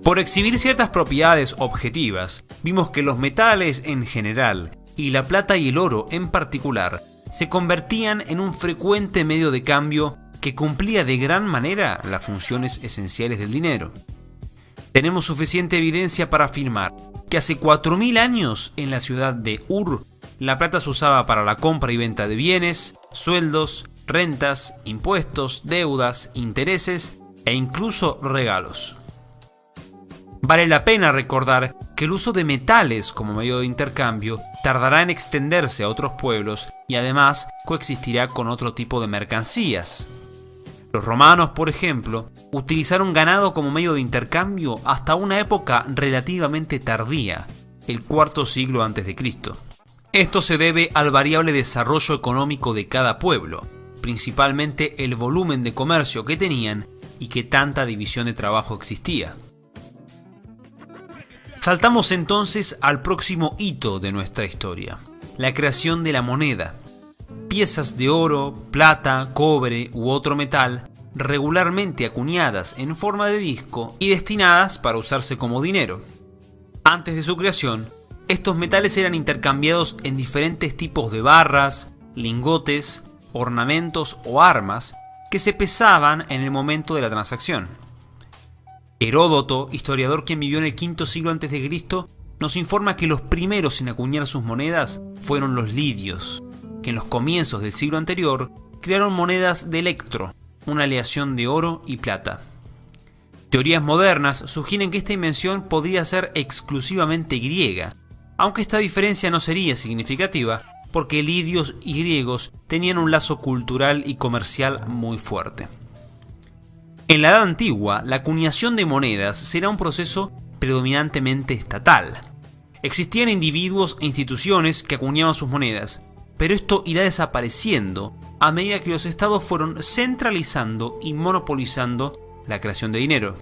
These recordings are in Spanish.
Por exhibir ciertas propiedades objetivas, vimos que los metales en general, y la plata y el oro en particular, se convertían en un frecuente medio de cambio que cumplía de gran manera las funciones esenciales del dinero. Tenemos suficiente evidencia para afirmar que hace 4000 años en la ciudad de Ur, la plata se usaba para la compra y venta de bienes, sueldos, rentas, impuestos, deudas, intereses e incluso regalos. Vale la pena recordar que el uso de metales como medio de intercambio tardará en extenderse a otros pueblos y además coexistirá con otro tipo de mercancías. Los romanos, por ejemplo, utilizaron ganado como medio de intercambio hasta una época relativamente tardía, el cuarto siglo a.C. Esto se debe al variable desarrollo económico de cada pueblo, principalmente el volumen de comercio que tenían y que tanta división de trabajo existía. Saltamos entonces al próximo hito de nuestra historia, la creación de la moneda. Piezas de oro, plata, cobre u otro metal, regularmente acuñadas en forma de disco y destinadas para usarse como dinero. Antes de su creación, estos metales eran intercambiados en diferentes tipos de barras, lingotes, ornamentos o armas que se pesaban en el momento de la transacción. Heródoto, historiador quien vivió en el V siglo a.C., nos informa que los primeros en acuñar sus monedas fueron los lidios, que en los comienzos del siglo anterior crearon monedas de electro, una aleación de oro y plata. Teorías modernas sugieren que esta invención podría ser exclusivamente griega, aunque esta diferencia no sería significativa porque lidios y griegos tenían un lazo cultural y comercial muy fuerte. En la Edad Antigua, la acuñación de monedas será un proceso predominantemente estatal. Existían individuos e instituciones que acuñaban sus monedas, pero esto irá desapareciendo a medida que los estados fueron centralizando y monopolizando la creación de dinero.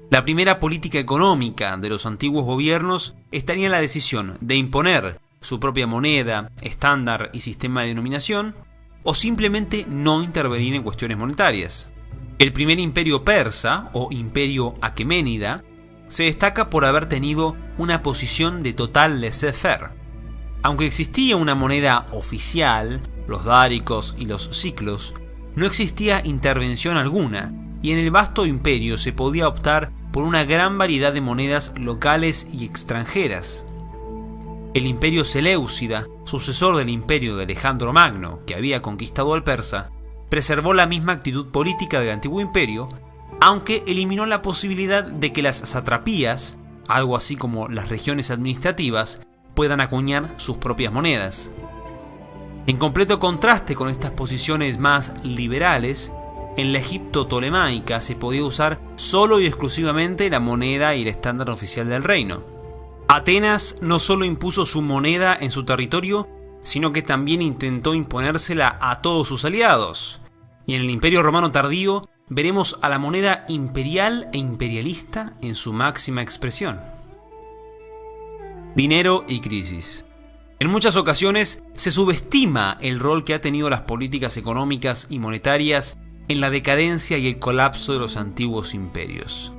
La primera política económica de los antiguos gobiernos estaría en la decisión de imponer su propia moneda, estándar y sistema de denominación, o simplemente no intervenir en cuestiones monetarias. El primer imperio persa, o imperio aqueménida, se destaca por haber tenido una posición de total laissez-faire. Aunque existía una moneda oficial, los dáricos y los siclos, no existía intervención alguna, y en el vasto imperio se podía optar por una gran variedad de monedas locales y extranjeras. El imperio seleucida, sucesor del imperio de Alejandro Magno, que había conquistado al persa, preservó la misma actitud política del antiguo imperio, aunque eliminó la posibilidad de que las satrapías, algo así como las regiones administrativas, puedan acuñar sus propias monedas. En completo contraste con estas posiciones más liberales, en la Egipto tolemaica se podía usar solo y exclusivamente la moneda y el estándar oficial del reino. Atenas no solo impuso su moneda en su territorio, sino que también intentó imponérsela a todos sus aliados. Y en el Imperio Romano tardío veremos a la moneda imperial e imperialista en su máxima expresión. Dinero y crisis. En muchas ocasiones se subestima el rol que ha tenido las políticas económicas y monetarias en la decadencia y el colapso de los antiguos imperios.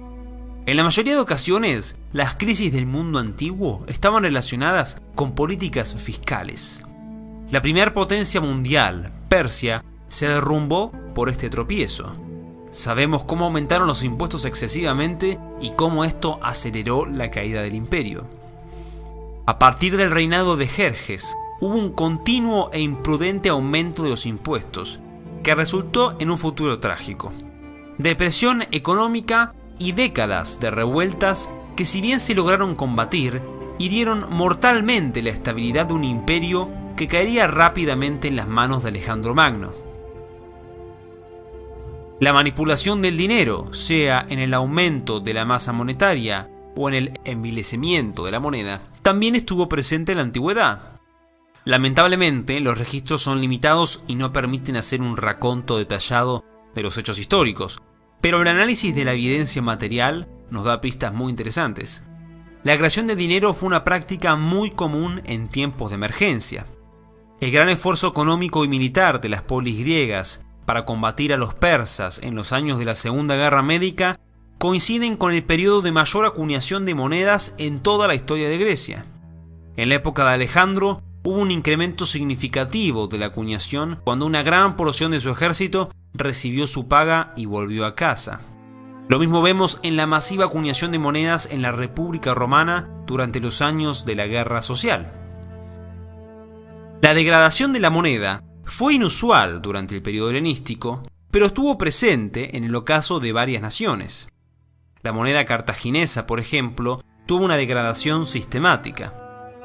En la mayoría de ocasiones, las crisis del mundo antiguo estaban relacionadas con políticas fiscales. La primera potencia mundial, Persia, se derrumbó por este tropiezo. Sabemos cómo aumentaron los impuestos excesivamente y cómo esto aceleró la caída del imperio. A partir del reinado de Jerjes, hubo un continuo e imprudente aumento de los impuestos, que resultó en un futuro trágico. Depresión económica y décadas de revueltas que, si bien se lograron combatir, hirieron mortalmente la estabilidad de un imperio que caería rápidamente en las manos de Alejandro Magno. La manipulación del dinero, sea en el aumento de la masa monetaria o en el envilecimiento de la moneda, también estuvo presente en la antigüedad. Lamentablemente, los registros son limitados y no permiten hacer un raconto detallado de los hechos históricos, pero el análisis de la evidencia material nos da pistas muy interesantes. La creación de dinero fue una práctica muy común en tiempos de emergencia. El gran esfuerzo económico y militar de las polis griegas para combatir a los persas en los años de la Segunda Guerra Médica coinciden con el periodo de mayor acuñación de monedas en toda la historia de Grecia. En la época de Alejandro hubo un incremento significativo de la acuñación cuando una gran porción de su ejército recibió su paga y volvió a casa. Lo mismo vemos en la masiva acuñación de monedas en la República Romana durante los años de la Guerra Social. La degradación de la moneda fue inusual durante el periodo helenístico, pero estuvo presente en el ocaso de varias naciones. La moneda cartaginesa, por ejemplo, tuvo una degradación sistemática.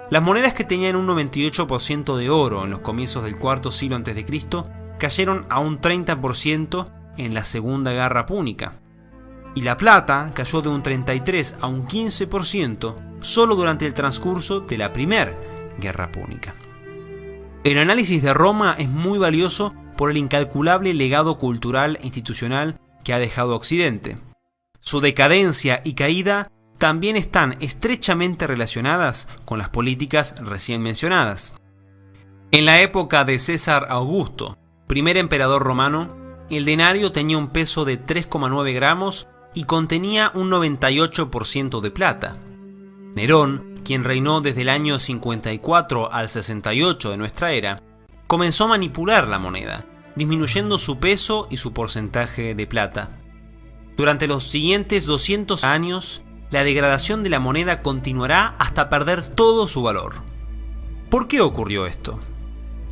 Las monedas que tenían un 98% de oro en los comienzos del cuarto siglo a.C. cayeron a un 30% en la Segunda Guerra Púnica. Y la plata cayó de un 33 a un 15% solo durante el transcurso de la Primera Guerra Púnica. El análisis de Roma es muy valioso por el incalculable legado cultural e institucional que ha dejado Occidente. Su decadencia y caída también están estrechamente relacionadas con las políticas recién mencionadas. En la época de César Augusto, primer emperador romano, el denario tenía un peso de 3,9 gramos y contenía un 98% de plata. Nerón, quien reinó desde el año 54 al 68 de nuestra era, comenzó a manipular la moneda, disminuyendo su peso y su porcentaje de plata. Durante los siguientes 200 años, la degradación de la moneda continuará hasta perder todo su valor. ¿Por qué ocurrió esto?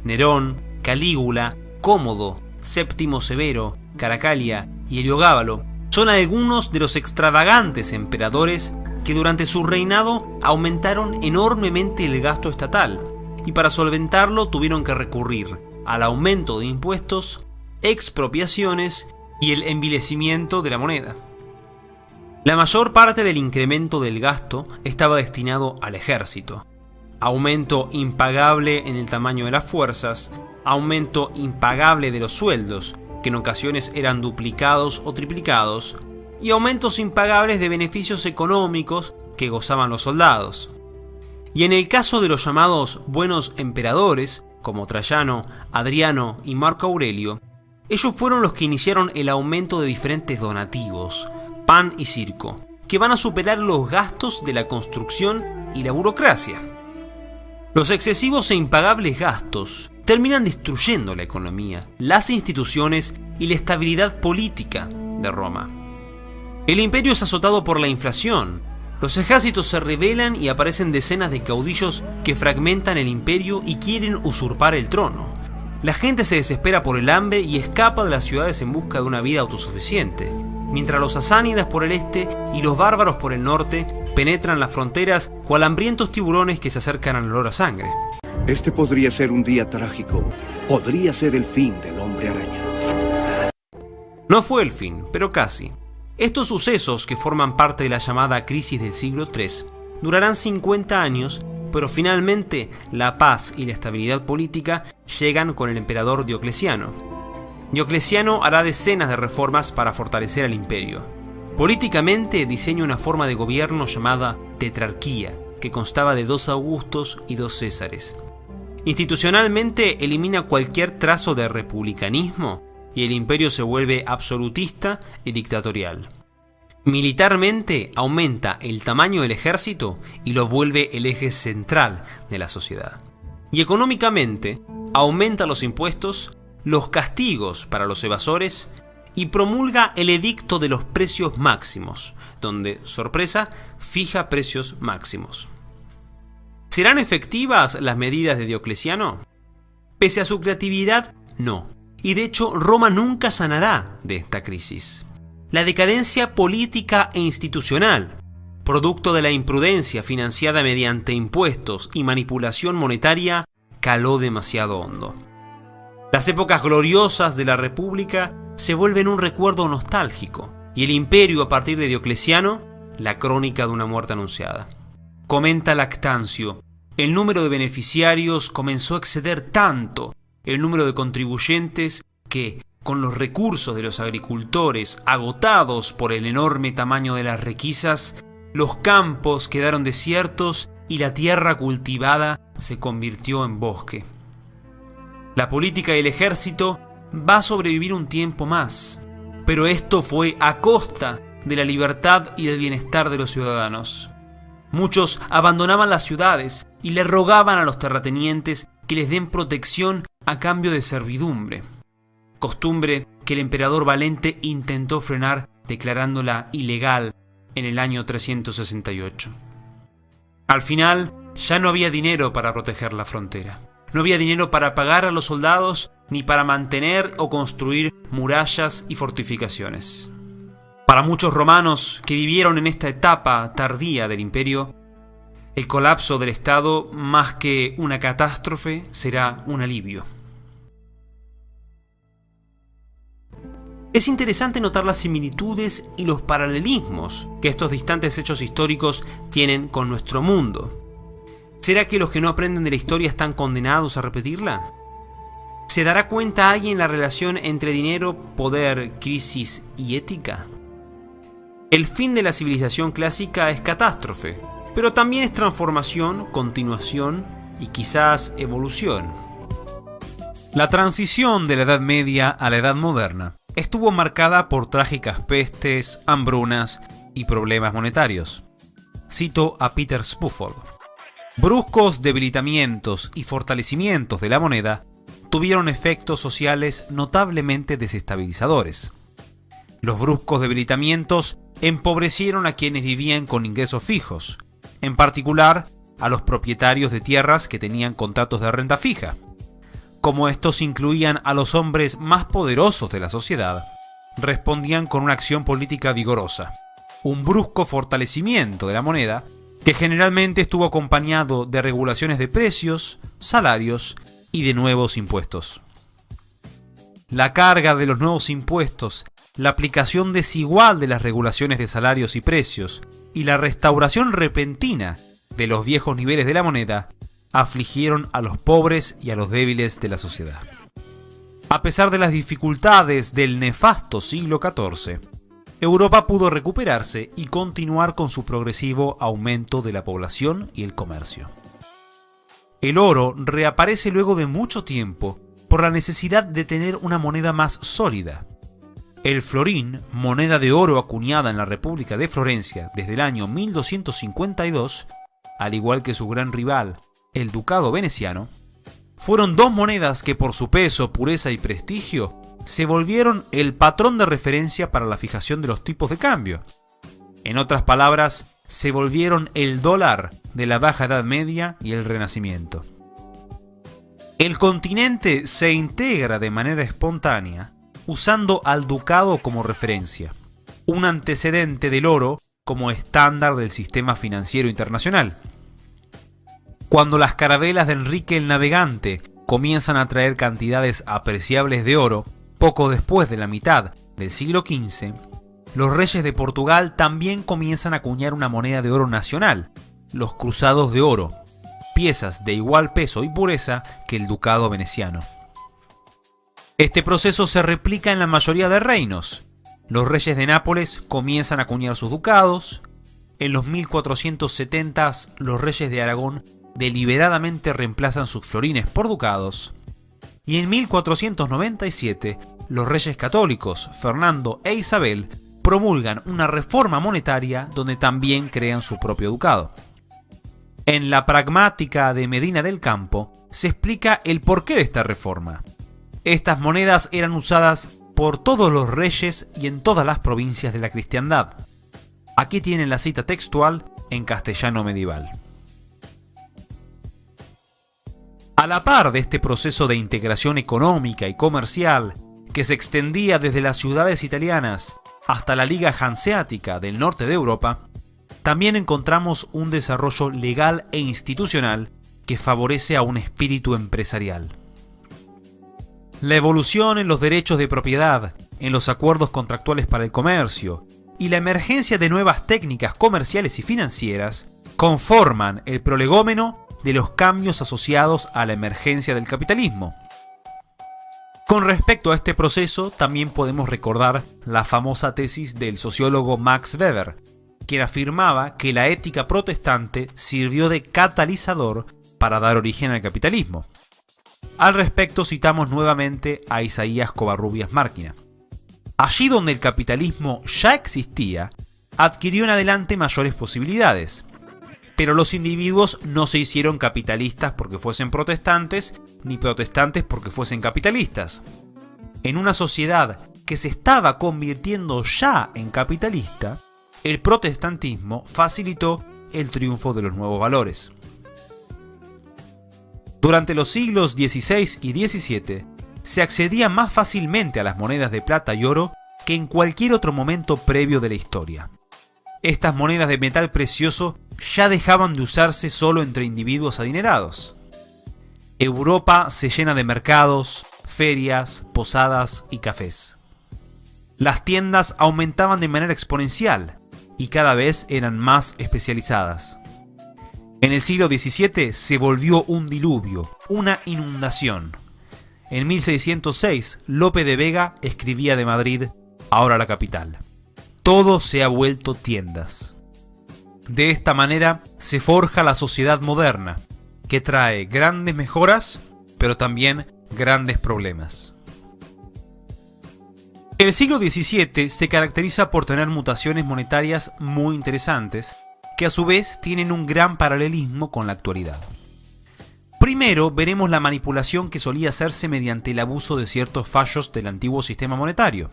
Nerón, Calígula, Cómodo, Séptimo Severo, Caracalia y Heliogábalo son algunos de los extravagantes emperadores que durante su reinado aumentaron enormemente el gasto estatal y para solventarlo tuvieron que recurrir al aumento de impuestos, expropiaciones y el envilecimiento de la moneda. La mayor parte del incremento del gasto estaba destinado al ejército. Aumento impagable en el tamaño de las fuerzas, aumento impagable de los sueldos, que en ocasiones eran duplicados o triplicados, y aumentos impagables de beneficios económicos que gozaban los soldados. Y en el caso de los llamados buenos emperadores, como Trayano, Adriano y Marco Aurelio, ellos fueron los que iniciaron el aumento de diferentes donativos, pan y circo, que van a superar los gastos de la construcción y la burocracia. Los excesivos e impagables gastos terminan destruyendo la economía, las instituciones y la estabilidad política de Roma. El imperio es azotado por la inflación. Los ejércitos se rebelan y aparecen decenas de caudillos que fragmentan el imperio y quieren usurpar el trono. La gente se desespera por el hambre y escapa de las ciudades en busca de una vida autosuficiente, mientras los sasánidas por el este y los bárbaros por el norte penetran las fronteras cual hambrientos tiburones que se acercan al olor a sangre. Este podría ser un día trágico. Podría ser el fin del hombre araña. No fue el fin, pero casi. Estos sucesos, que forman parte de la llamada crisis del siglo III, durarán 50 años, pero finalmente la paz y la estabilidad política llegan con el emperador Diocleciano. Diocleciano hará decenas de reformas para fortalecer al imperio. Políticamente diseña una forma de gobierno llamada tetrarquía, que constaba de 2 Augustos y 2 Césares. Institucionalmente elimina cualquier trazo de republicanismo y el imperio se vuelve absolutista y dictatorial. Militarmente aumenta el tamaño del ejército y lo vuelve el eje central de la sociedad. Y económicamente aumenta los impuestos, los castigos para los evasores y promulga el edicto de los precios máximos, donde, sorpresa, fija precios máximos. ¿Serán efectivas las medidas de Diocleciano? Pese a su creatividad, no. Y de hecho, Roma nunca sanará de esta crisis. La decadencia política e institucional, producto de la imprudencia financiada mediante impuestos y manipulación monetaria, caló demasiado hondo. Las épocas gloriosas de la República se vuelven un recuerdo nostálgico, y el imperio a partir de Diocleciano, la crónica de una muerte anunciada. Comenta Lactancio, el número de beneficiarios comenzó a exceder tanto el número de contribuyentes que, con los recursos de los agricultores agotados por el enorme tamaño de las requisas, los campos quedaron desiertos y la tierra cultivada se convirtió en bosque. La política y el ejército va a sobrevivir un tiempo más, pero esto fue a costa de la libertad y del bienestar de los ciudadanos. Muchos abandonaban las ciudades y le rogaban a los terratenientes que les den protección a cambio de servidumbre, costumbre que el emperador Valente intentó frenar declarándola ilegal en el año 368. Al final, ya no había dinero para proteger la frontera. No había dinero para pagar a los soldados ni para mantener o construir murallas y fortificaciones. Para muchos romanos que vivieron en esta etapa tardía del imperio, el colapso del Estado, más que una catástrofe, será un alivio. Es interesante notar las similitudes y los paralelismos que estos distantes hechos históricos tienen con nuestro mundo. ¿Será que los que no aprenden de la historia están condenados a repetirla? ¿Se dará cuenta alguien la relación entre dinero, poder, crisis y ética? El fin de la civilización clásica es catástrofe, pero también es transformación, continuación y quizás evolución. La transición de la Edad Media a la Edad Moderna estuvo marcada por trágicas pestes, hambrunas y problemas monetarios. Cito a Peter Spufford. Bruscos debilitamientos y fortalecimientos de la moneda tuvieron efectos sociales notablemente desestabilizadores. Los bruscos debilitamientos empobrecieron a quienes vivían con ingresos fijos, en particular a los propietarios de tierras que tenían contratos de renta fija. Como estos incluían a los hombres más poderosos de la sociedad, respondían con una acción política vigorosa, un brusco fortalecimiento de la moneda que generalmente estuvo acompañado de regulaciones de precios, salarios y de nuevos impuestos. La carga de los nuevos impuestos, la aplicación desigual de las regulaciones de salarios y precios y la restauración repentina de los viejos niveles de la moneda afligieron a los pobres y a los débiles de la sociedad. A pesar de las dificultades del nefasto siglo XIV, Europa pudo recuperarse y continuar con su progresivo aumento de la población y el comercio. El oro reaparece luego de mucho tiempo por la necesidad de tener una moneda más sólida. El florín, moneda de oro acuñada en la República de Florencia desde el año 1252, al igual que su gran rival, el ducado veneciano, fueron dos monedas que por su peso, pureza y prestigio se volvieron el patrón de referencia para la fijación de los tipos de cambio. En otras palabras, se volvieron el dólar de la Baja Edad Media y el Renacimiento. El continente se integra de manera espontánea usando al ducado como referencia, un antecedente del oro como estándar del sistema financiero internacional. Cuando las carabelas de Enrique el Navegante comienzan a traer cantidades apreciables de oro, poco después de la mitad del siglo XV, los reyes de Portugal también comienzan a acuñar una moneda de oro nacional, los cruzados de oro, piezas de igual peso y pureza que el ducado veneciano. Este proceso se replica en la mayoría de reinos. Los reyes de Nápoles comienzan a acuñar sus ducados. En los 1470 los reyes de Aragón deliberadamente reemplazan sus florines por ducados. Y en 1497 los reyes católicos, Fernando e Isabel, promulgan una reforma monetaria donde también crean su propio ducado. En la Pragmática de Medina del Campo se explica el porqué de esta reforma. Estas monedas eran usadas por todos los reyes y en todas las provincias de la cristiandad. Aquí tienen la cita textual en castellano medieval. A la par de este proceso de integración económica y comercial que se extendía desde las ciudades italianas hasta la Liga Hanseática del norte de Europa, también encontramos un desarrollo legal e institucional que favorece a un espíritu empresarial. La evolución en los derechos de propiedad, en los acuerdos contractuales para el comercio y la emergencia de nuevas técnicas comerciales y financieras conforman el prolegómeno de los cambios asociados a la emergencia del capitalismo. Con respecto a este proceso, también podemos recordar la famosa tesis del sociólogo Max Weber, quien afirmaba que la ética protestante sirvió de catalizador para dar origen al capitalismo. Al respecto citamos nuevamente a Isaías Covarrubias Márquina. Allí donde el capitalismo ya existía, adquirió en adelante mayores posibilidades. Pero los individuos no se hicieron capitalistas porque fuesen protestantes, ni protestantes porque fuesen capitalistas. En una sociedad que se estaba convirtiendo ya en capitalista, el protestantismo facilitó el triunfo de los nuevos valores. Durante los siglos XVI y XVII, se accedía más fácilmente a las monedas de plata y oro que en cualquier otro momento previo de la historia. Estas monedas de metal precioso ya dejaban de usarse solo entre individuos adinerados. Europa se llena de mercados, ferias, posadas y cafés. Las tiendas aumentaban de manera exponencial y cada vez eran más especializadas. En el siglo XVII se volvió un diluvio, una inundación. En 1606, Lope de Vega escribía de Madrid, ahora la capital: todo se ha vuelto tiendas. De esta manera se forja la sociedad moderna, que trae grandes mejoras, pero también grandes problemas. El siglo XVII se caracteriza por tener mutaciones monetarias muy interesantes, que a su vez tienen un gran paralelismo con la actualidad. Primero veremos la manipulación que solía hacerse mediante el abuso de ciertos fallos del antiguo sistema monetario.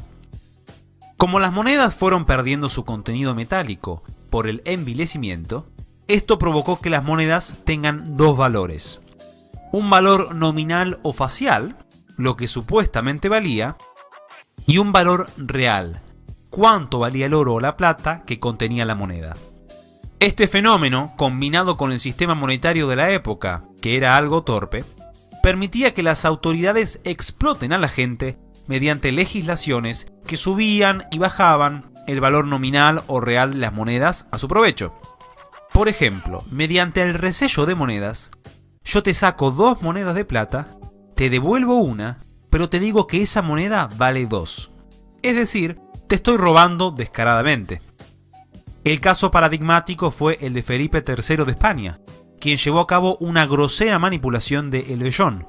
Como las monedas fueron perdiendo su contenido metálico por el envilecimiento, esto provocó que las monedas tengan dos valores: un valor nominal o facial, lo que supuestamente valía, y un valor real, cuánto valía el oro o la plata que contenía la moneda. Este fenómeno, combinado con el sistema monetario de la época, que era algo torpe, permitía que las autoridades exploten a la gente mediante legislaciones que subían y bajaban el valor nominal o real de las monedas a su provecho. Por ejemplo, mediante el resello de monedas, yo te saco 2 monedas de plata, te devuelvo una, pero te digo que esa moneda vale 2. Es decir, te estoy robando descaradamente. El caso paradigmático fue el de Felipe III de España, quien llevó a cabo una grosera manipulación de el vellón,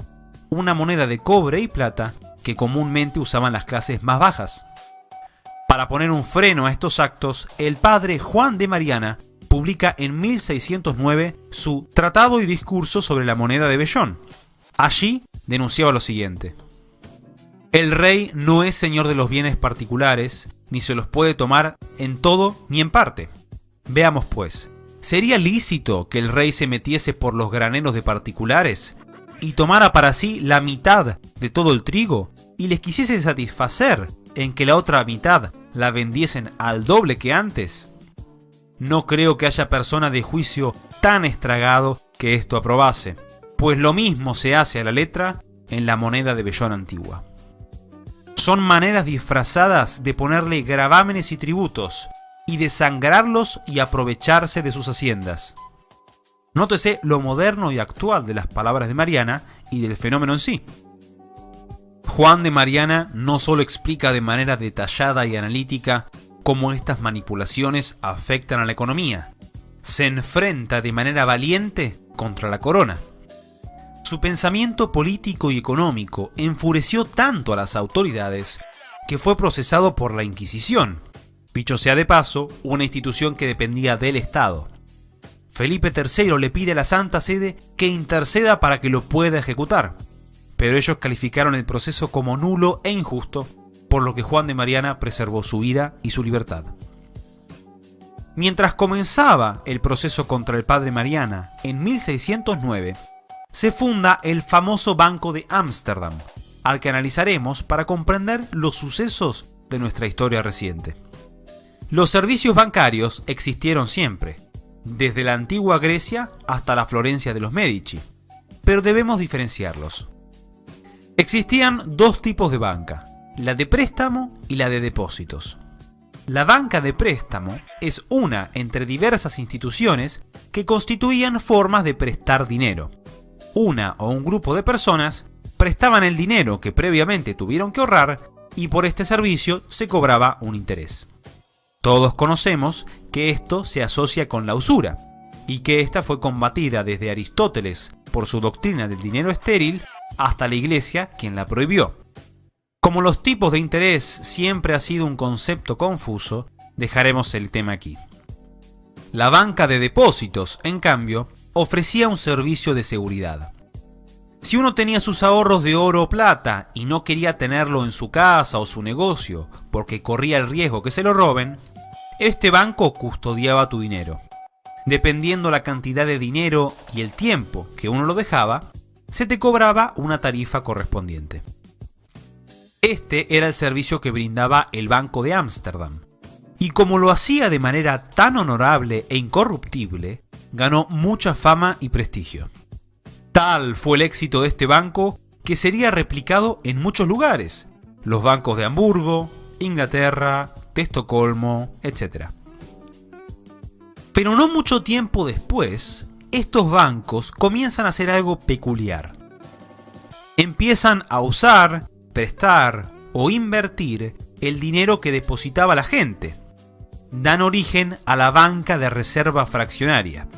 una moneda de cobre y plata que comúnmente usaban las clases más bajas. Para poner un freno a estos actos, el padre Juan de Mariana publica en 1609 su Tratado y Discurso sobre la moneda de vellón. Allí denunciaba lo siguiente: el rey no es señor de los bienes particulares, ni se los puede tomar en todo ni en parte. Veamos pues, ¿sería lícito que el rey se metiese por los graneros de particulares y tomara para sí la mitad de todo el trigo y les quisiese satisfacer en que la otra mitad la vendiesen al doble que antes? No creo que haya persona de juicio tan estragado que esto aprobase, pues lo mismo se hace a la letra en la moneda de vellón antigua. Son maneras disfrazadas de ponerle gravámenes y tributos, y desangrarlos y aprovecharse de sus haciendas. Nótese lo moderno y actual de las palabras de Mariana y del fenómeno en sí. Juan de Mariana no solo explica de manera detallada y analítica cómo estas manipulaciones afectan a la economía, se enfrenta de manera valiente contra la corona. Su pensamiento político y económico enfureció tanto a las autoridades que fue procesado por la Inquisición, dicho sea de paso, una institución que dependía del Estado. Felipe III le pide a la Santa Sede que interceda para que lo pueda ejecutar, pero ellos calificaron el proceso como nulo e injusto, por lo que Juan de Mariana preservó su vida y su libertad. Mientras comenzaba el proceso contra el padre Mariana en 1609, se funda el famoso Banco de Ámsterdam, al que analizaremos para comprender los sucesos de nuestra historia reciente. Los servicios bancarios existieron siempre, desde la antigua Grecia hasta la Florencia de los Medici, pero debemos diferenciarlos. Existían dos tipos de banca, la de préstamo y la de depósitos. La banca de préstamo es una entre diversas instituciones que constituían formas de prestar dinero. Una o un grupo de personas prestaban el dinero que previamente tuvieron que ahorrar y por este servicio se cobraba un interés. Todos conocemos que esto se asocia con la usura y que esta fue combatida desde Aristóteles por su doctrina del dinero estéril hasta la Iglesia, quien la prohibió. Como los tipos de interés siempre ha sido un concepto confuso, dejaremos el tema aquí. La banca de depósitos, en cambio, ofrecía un servicio de seguridad. Si uno tenía sus ahorros de oro o plata y no quería tenerlo en su casa o su negocio porque corría el riesgo que se lo roben, este banco custodiaba tu dinero. Dependiendo la cantidad de dinero y el tiempo que uno lo dejaba, se te cobraba una tarifa correspondiente. Este era el servicio que brindaba el Banco de Ámsterdam. Y como lo hacía de manera tan honorable e incorruptible, ganó mucha fama y prestigio. Tal fue el éxito de este banco que sería replicado en muchos lugares. Los bancos de Hamburgo, Inglaterra, de Estocolmo, etc. Pero no mucho tiempo después, estos bancos comienzan a hacer algo peculiar. Empiezan a usar, prestar o invertir el dinero que depositaba la gente. Dan origen a la banca de reserva fraccionaria.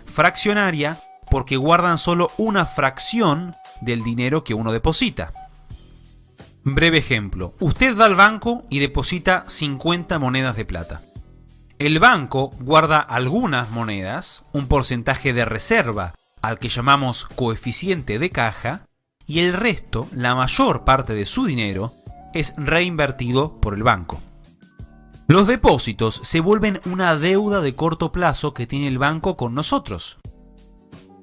Fraccionaria porque guardan solo una fracción del dinero que uno deposita. Breve ejemplo. Usted va al banco y deposita 50 monedas de plata. El banco guarda algunas monedas, un porcentaje de reserva, al que llamamos coeficiente de caja, y el resto, la mayor parte de su dinero, es reinvertido por el banco. Los depósitos se vuelven una deuda de corto plazo que tiene el banco con nosotros.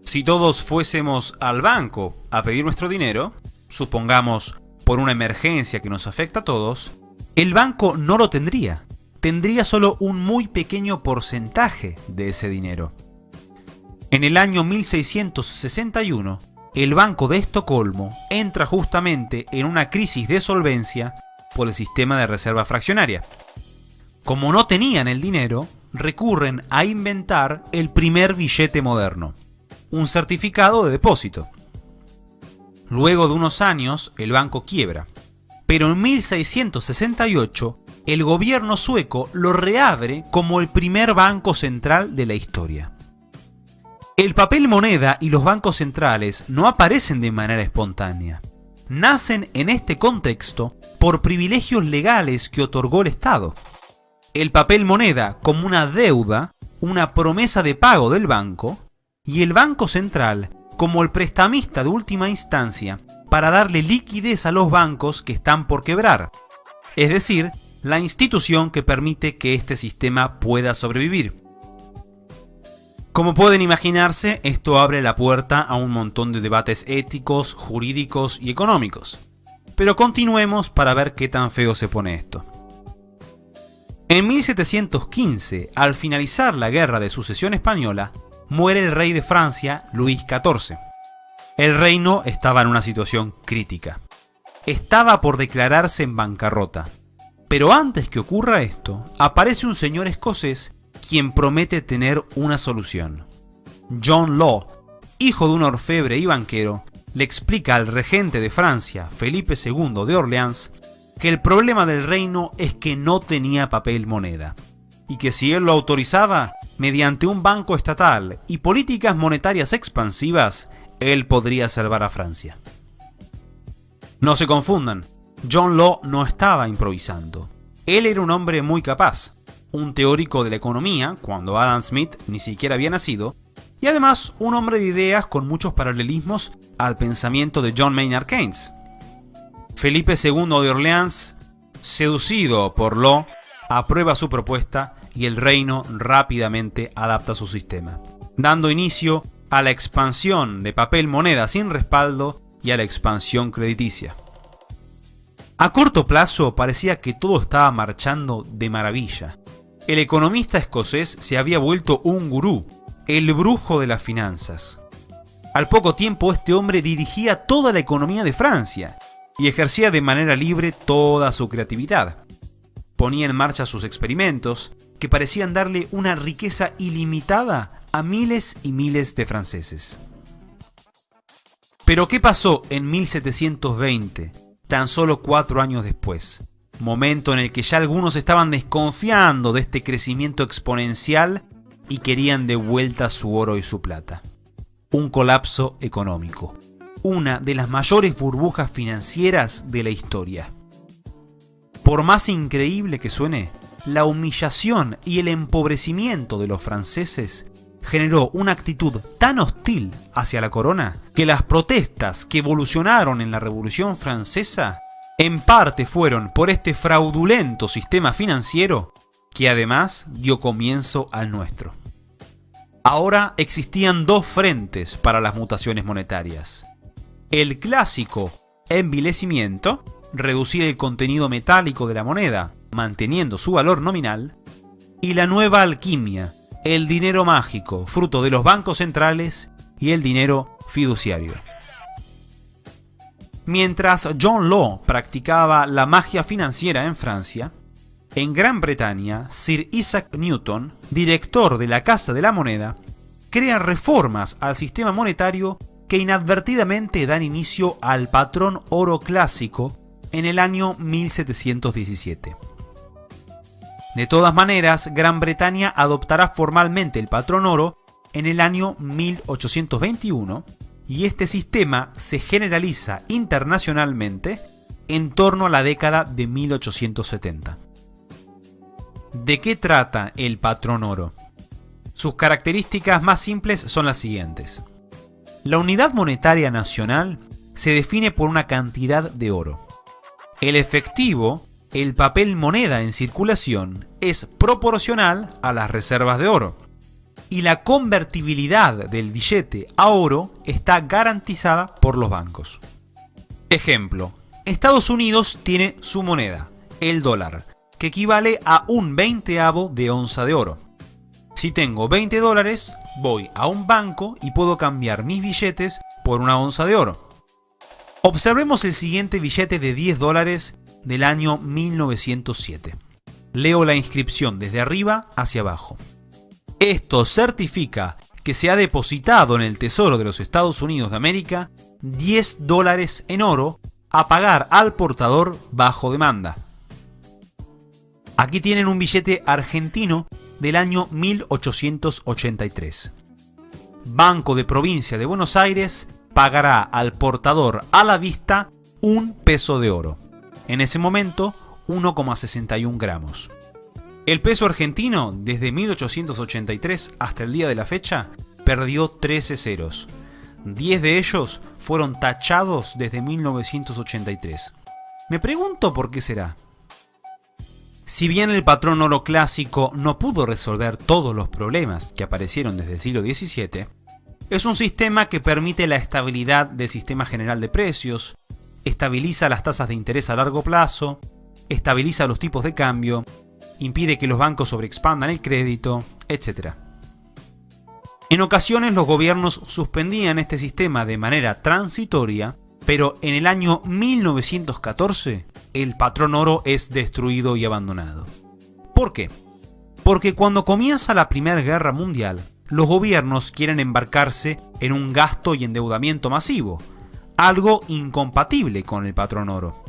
Si todos fuésemos al banco a pedir nuestro dinero, supongamos por una emergencia que nos afecta a todos, el banco no lo tendría. Tendría solo un muy pequeño porcentaje de ese dinero. En el año 1661, el Banco de Estocolmo entra justamente en una crisis de solvencia por el sistema de reserva fraccionaria. Como no tenían el dinero, recurren a inventar el primer billete moderno, un certificado de depósito. Luego de unos años, el banco quiebra. Pero en 1668, el gobierno sueco lo reabre como el primer banco central de la historia. El papel moneda y los bancos centrales no aparecen de manera espontánea. Nacen en este contexto por privilegios legales que otorgó el Estado. El papel moneda como una deuda, una promesa de pago del banco, y el Banco Central como el prestamista de última instancia para darle liquidez a los bancos que están por quebrar, es decir, la institución que permite que este sistema pueda sobrevivir. Como pueden imaginarse, esto abre la puerta a un montón de debates éticos, jurídicos y económicos. Pero continuemos para ver qué tan feo se pone esto. En 1715, al finalizar la Guerra de Sucesión Española, muere el rey de Francia, Luis XIV. El reino estaba en una situación crítica. Estaba por declararse en bancarrota. Pero antes que ocurra esto, aparece un señor escocés quien promete tener una solución. John Law, hijo de un orfebre y banquero, le explica al regente de Francia, Felipe II de Orleans, que el problema del reino es que no tenía papel moneda, y que si él lo autorizaba, mediante un banco estatal y políticas monetarias expansivas, él podría salvar a Francia. No se confundan, John Law no estaba improvisando. Él era un hombre muy capaz, un teórico de la economía, cuando Adam Smith ni siquiera había nacido, y además un hombre de ideas con muchos paralelismos al pensamiento de John Maynard Keynes. Felipe II de Orleans, seducido por Law, aprueba su propuesta y el reino rápidamente adapta su sistema, dando inicio a la expansión de papel moneda sin respaldo y a la expansión crediticia. A corto plazo parecía que todo estaba marchando de maravilla. El economista escocés se había vuelto un gurú, el brujo de las finanzas. Al poco tiempo este hombre dirigía toda la economía de Francia y ejercía de manera libre toda su creatividad. Ponía en marcha sus experimentos que parecían darle una riqueza ilimitada a miles y miles de franceses. Pero ¿qué pasó en 1720, tan solo 4 años después? Momento en el que ya algunos estaban desconfiando de este crecimiento exponencial y querían de vuelta su oro y su plata. Un colapso económico, una de las mayores burbujas financieras de la historia. Por más increíble que suene, la humillación y el empobrecimiento de los franceses generó una actitud tan hostil hacia la corona que las protestas que evolucionaron en la Revolución Francesa en parte fueron por este fraudulento sistema financiero que además dio comienzo al nuestro. Ahora existían dos frentes para las mutaciones monetarias. El clásico envilecimiento, reducir el contenido metálico de la moneda, manteniendo su valor nominal, y la nueva alquimia, el dinero mágico, fruto de los bancos centrales y el dinero fiduciario. Mientras John Law practicaba la magia financiera en Francia, en Gran Bretaña, Sir Isaac Newton, director de la Casa de la Moneda, crea reformas al sistema monetario que inadvertidamente dan inicio al patrón oro clásico en el año 1717. De todas maneras, Gran Bretaña adoptará formalmente el patrón oro en el año 1821 y este sistema se generaliza internacionalmente en torno a la década de 1870. ¿De qué trata el patrón oro? Sus características más simples son las siguientes. La unidad monetaria nacional se define por una cantidad de oro. El efectivo, el papel moneda en circulación, es proporcional a las reservas de oro. Y la convertibilidad del billete a oro está garantizada por los bancos. Ejemplo, Estados Unidos tiene su moneda, el dólar, que equivale a un 20avo de onza de oro. Si tengo 20 dólares, voy a un banco y puedo cambiar mis billetes por una onza de oro. Observemos el siguiente billete de 10 dólares del año 1907. Leo la inscripción desde arriba hacia abajo. Esto certifica que se ha depositado en el Tesoro de los Estados Unidos de América 10 dólares en oro a pagar al portador bajo demanda. Aquí tienen un billete argentino del año 1883. Banco de Provincia de Buenos Aires pagará al portador a la vista 1 peso de oro. En ese momento, 1,61 gramos. El peso argentino, desde 1883 hasta el día de la fecha, perdió 13 ceros. 10 de ellos fueron tachados desde 1983. Me pregunto por qué será. Si bien el patrón oro clásico no pudo resolver todos los problemas que aparecieron desde el siglo XVII, es un sistema que permite la estabilidad del sistema general de precios, estabiliza las tasas de interés a largo plazo, estabiliza los tipos de cambio, impide que los bancos sobreexpandan el crédito, etc. En ocasiones los gobiernos suspendían este sistema de manera transitoria, pero en el año 1914 el patrón oro es destruido y abandonado. ¿Por qué? Porque cuando comienza la Primera Guerra Mundial, los gobiernos quieren embarcarse en un gasto y endeudamiento masivo, algo incompatible con el patrón oro.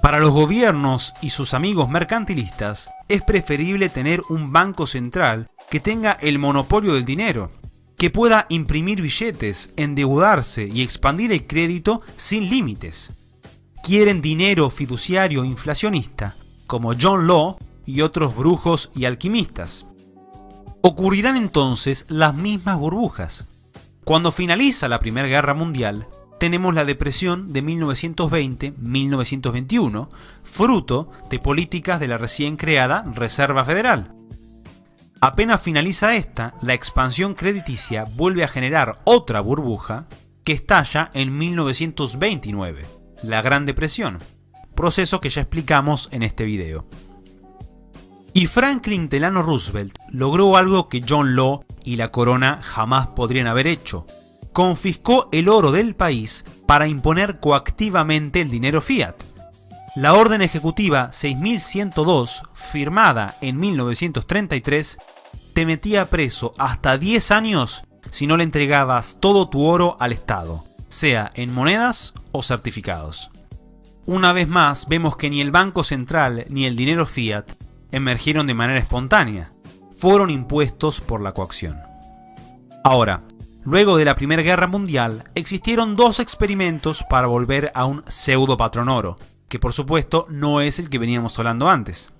Para los gobiernos y sus amigos mercantilistas, es preferible tener un banco central que tenga el monopolio del dinero, que pueda imprimir billetes, endeudarse y expandir el crédito sin límites. Quieren dinero fiduciario inflacionista, como John Law y otros brujos y alquimistas. Ocurrirán entonces las mismas burbujas. Cuando finaliza la Primera Guerra Mundial, tenemos la depresión de 1920-1921, fruto de políticas de la recién creada Reserva Federal. Apenas finaliza esta, la expansión crediticia vuelve a generar otra burbuja que estalla en 1929, la Gran Depresión, proceso que ya explicamos en este video. Y Franklin Delano Roosevelt logró algo que John Law y la corona jamás podrían haber hecho. Confiscó el oro del país para imponer coactivamente el dinero fiat. La orden ejecutiva 6102, firmada en 1933, te metía preso hasta 10 años si no le entregabas todo tu oro al Estado, sea en monedas o certificados. Una vez más, vemos que ni el Banco Central ni el dinero fiat emergieron de manera espontánea, fueron impuestos por la coacción. Ahora, luego de la Primera Guerra Mundial, existieron dos experimentos para volver a un pseudo patrón oro, que por supuesto no es el que veníamos hablando antes.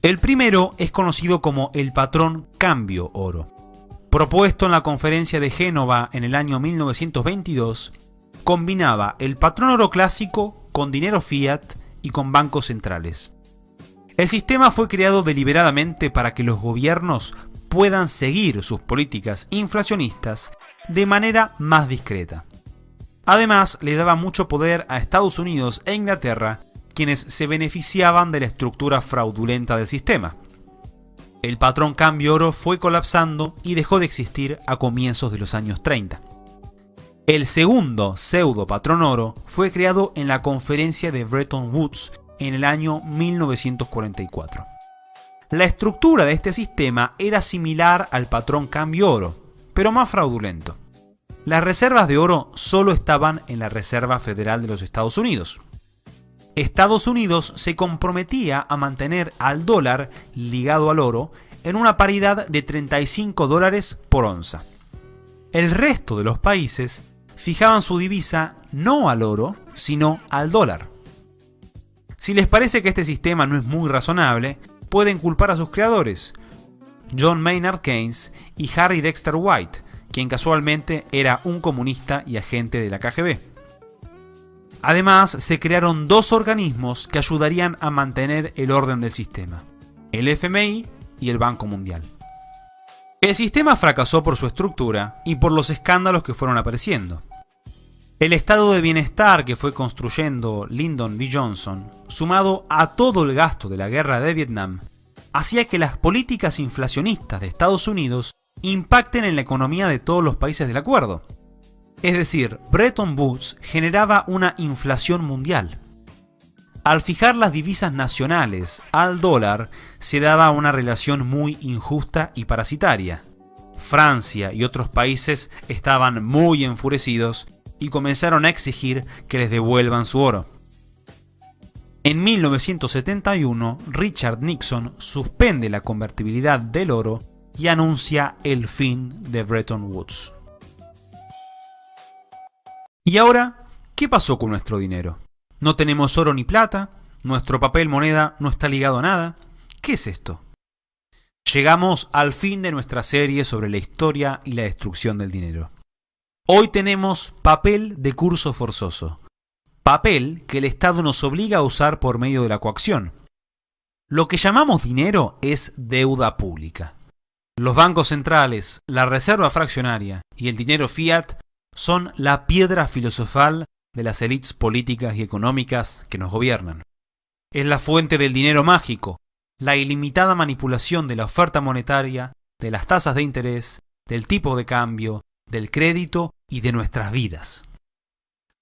El primero es conocido como el patrón cambio oro. Propuesto en la conferencia de Génova en el año 1922, combinaba el patrón oro clásico con dinero fiat y con bancos centrales. El sistema fue creado deliberadamente para que los gobiernos puedan seguir sus políticas inflacionistas de manera más discreta. Además, le daba mucho poder a Estados Unidos e Inglaterra, quienes se beneficiaban de la estructura fraudulenta del sistema. El patrón cambio oro fue colapsando y dejó de existir a comienzos de los años 30. El segundo pseudo patrón oro fue creado en la conferencia de Bretton Woods en el año 1944. La estructura de este sistema era similar al patrón cambio oro, pero más fraudulento. Las reservas de oro solo estaban en la Reserva Federal de los Estados Unidos. Estados Unidos se comprometía a mantener al dólar ligado al oro en una paridad de $35 por onza. El resto de los países fijaban su divisa no al oro, sino al dólar. Si les parece que este sistema no es muy razonable, pueden culpar a sus creadores, John Maynard Keynes y Harry Dexter White, quien casualmente era un comunista y agente de la KGB. Además, se crearon dos organismos que ayudarían a mantener el orden del sistema, el FMI y el Banco Mundial. El sistema fracasó por su estructura y por los escándalos que fueron apareciendo. El estado de bienestar que fue construyendo Lyndon B. Johnson, sumado a todo el gasto de la guerra de Vietnam, hacía que las políticas inflacionistas de Estados Unidos impacten en la economía de todos los países del acuerdo. Es decir, Bretton Woods generaba una inflación mundial. Al fijar las divisas nacionales al dólar, se daba una relación muy injusta y parasitaria. Francia y otros países estaban muy enfurecidos y comenzaron a exigir que les devuelvan su oro. En 1971, Richard Nixon suspende la convertibilidad del oro y anuncia el fin de Bretton Woods. ¿Y ahora qué pasó con nuestro dinero? No tenemos oro ni plata, nuestro papel moneda no está ligado a nada. ¿Qué es esto? Llegamos al fin de nuestra serie sobre la historia y la destrucción del dinero. Hoy tenemos papel de curso forzoso, papel que el Estado nos obliga a usar por medio de la coacción. Lo que llamamos dinero es deuda pública. Los bancos centrales, la reserva fraccionaria y el dinero fiat son la piedra filosofal de las élites políticas y económicas que nos gobiernan. Es la fuente del dinero mágico, la ilimitada manipulación de la oferta monetaria, de las tasas de interés, del tipo de cambio, del crédito y de nuestras vidas.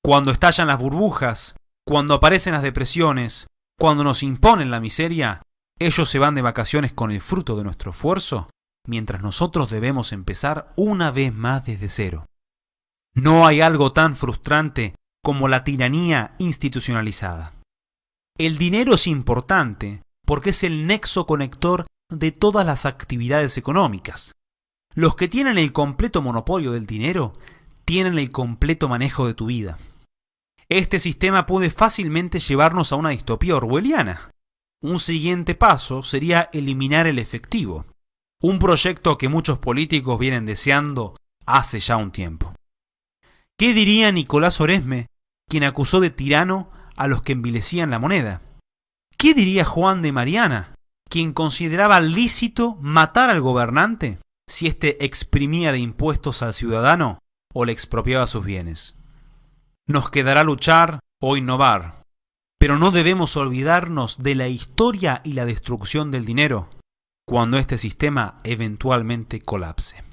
Cuando estallan las burbujas, cuando aparecen las depresiones, cuando nos imponen la miseria, ellos se van de vacaciones con el fruto de nuestro esfuerzo, mientras nosotros debemos empezar una vez más desde cero. No hay algo tan frustrante como la tiranía institucionalizada. El dinero es importante porque es el nexo conector de todas las actividades económicas. Los que tienen el completo monopolio del dinero tienen el completo manejo de tu vida. Este sistema puede fácilmente llevarnos a una distopía orwelliana. Un siguiente paso sería eliminar el efectivo, un proyecto que muchos políticos vienen deseando hace ya un tiempo. ¿Qué diría Nicolás Oresme, quien acusó de tirano a los que envilecían la moneda? ¿Qué diría Juan de Mariana, quien consideraba lícito matar al gobernante si éste exprimía de impuestos al ciudadano o le expropiaba sus bienes? Nos quedará luchar o innovar, pero no debemos olvidarnos de la historia y la destrucción del dinero cuando este sistema eventualmente colapse.